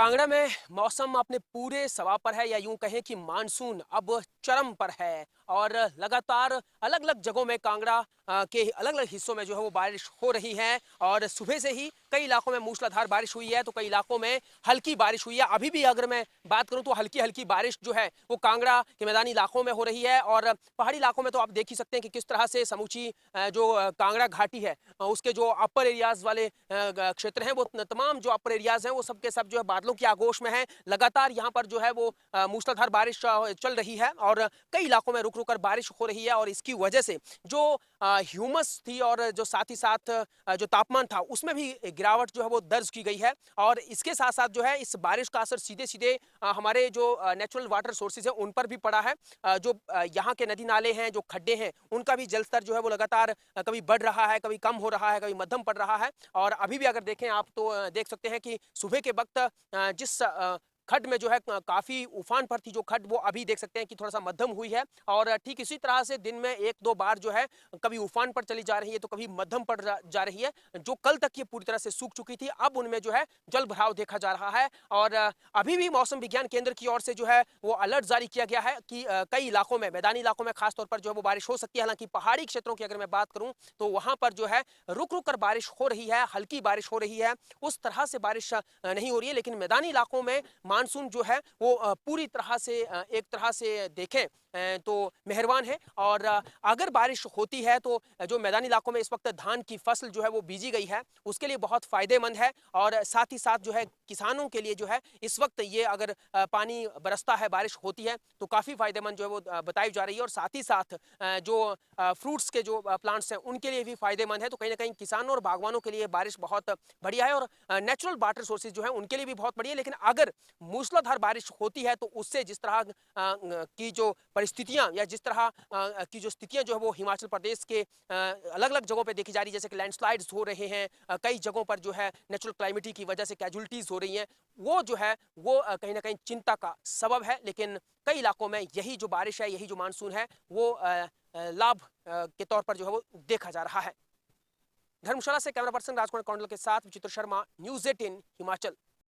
कांगड़ा में मौसम अपने पूरे सवा पर है या यूं कहें कि मानसून अब चरम पर है और लगातार अलग अलग जगहों में कांगड़ा के अलग अलग हिस्सों में जो है वो बारिश हो रही है और सुबह से ही कई इलाकों में मूसलाधार बारिश हुई है तो कई इलाकों में हल्की बारिश हुई है। अभी भी अगर मैं बात करूं तो हल्की हल्की बारिश जो है वो कांगड़ा के मैदानी इलाकों में हो रही है और पहाड़ी इलाकों में तो आप देख ही सकते हैं कि किस तरह से समूची जो कांगड़ा घाटी है उसके जो अपर एरियाज वाले क्षेत्र हैं वो तमाम जो अपर एरियाज हैं वो सब के सब जो है बादलों की आगोश में है। लगातार यहाँ पर जो है वो मूसलाधार बारिश चल रही है और कई इलाकों में रुक रुक कर बारिश हो रही है और इसकी वजह से जो ह्यूमस थी और जो साथ ही साथ जो तापमान था उसमें भी गिरावट जो है वो दर्ज की गई है। और इसके साथ साथ जो है इस बारिश का असर सीधे सीधे हमारे जो नेचुरल वाटर सोर्सेज है उन पर भी पड़ा है। जो यहाँ के नदी नाले हैं जो खड्डे हैं उनका भी जलस्तर जो है वो लगातार कभी बढ़ रहा है, कभी कम हो रहा है, कभी मध्यम पड़ रहा है। और अभी भी अगर देखें आप तो देख सकते हैं कि सुबह के वक्त जिस खड्ड में जो है काफी उफान पर थी जो खड्ड वो अभी देख सकते हैं कि थोड़ा सा मध्यम हुई है। और ठीक इसी तरह से दिन में एक दो बार जो है कभी उफान पर चली जा रही है तो कभी मध्यम पर जा रही है। जो कल तक ये पूरी तरह से सूख चुकी थी अब उनमें जो है जल भराव देखा जा रहा है। और अभी भी मौसम विज्ञान केंद्र की ओर से जो है वो अलर्ट जारी किया गया है कि कई इलाकों में मैदानी इलाकों में खासतौर पर जो है वो बारिश हो सकती है। हालांकि पहाड़ी क्षेत्रों की अगर मैं बात करूं तो वहां पर जो है रुक रुक कर बारिश हो रही है, हल्की बारिश हो रही है, उस तरह से बारिश नहीं हो रही है। लेकिन मैदानी इलाकों में मानसून जो है वो पूरी तरह से एक तरह से देखें तो मेहरबान है। और अगर बारिश होती है तो जो मैदानी इलाकों में इस वक्त धान की फसल जो है वो बीजी गई है उसके लिए बहुत फायदेमंद है। और साथ ही साथ जो है किसानों के लिए जो है इस वक्त ये अगर पानी बरसता है, बारिश होती है तो काफी फायदेमंद जो है वो बताई जा रही है। और साथ ही साथ जो फ्रूट्स के जो प्लांट्स हैं उनके लिए भी फायदेमंद है। तो कहीं ना कहीं किसानों और बागवानों के लिए बारिश बहुत बढ़िया है और नेचुरल वाटर सोर्सेज जो है उनके लिए भी बहुत बढ़िया है। लेकिन अगर मूसलाधार बारिश होती है तो उससे जिस तरह की जो परिस्थितियां या जिस तरह की जो स्थितियां जो है वो हिमाचल प्रदेश के अलग अलग जगहों पे देखी जा रही है, जैसे कि लैंडस्लाइड्स हो रहे हैं, कई जगहों पर जो है नेचुरल क्लाइमेटी की वजह से कैजुअलिटीज हो रही हैं, वो जो है वो कहीं ना कहीं चिंता का सबब है। लेकिन कई इलाकों में यही जो बारिश है, यही जो मानसून है वो लाभ के तौर पर जो है वो देखा जा रहा है। धर्मशाला से कैमरा पर्सन राजकुमार कौंडल के साथ विचित्र शर्मा, न्यूज़ 18 हिमाचल।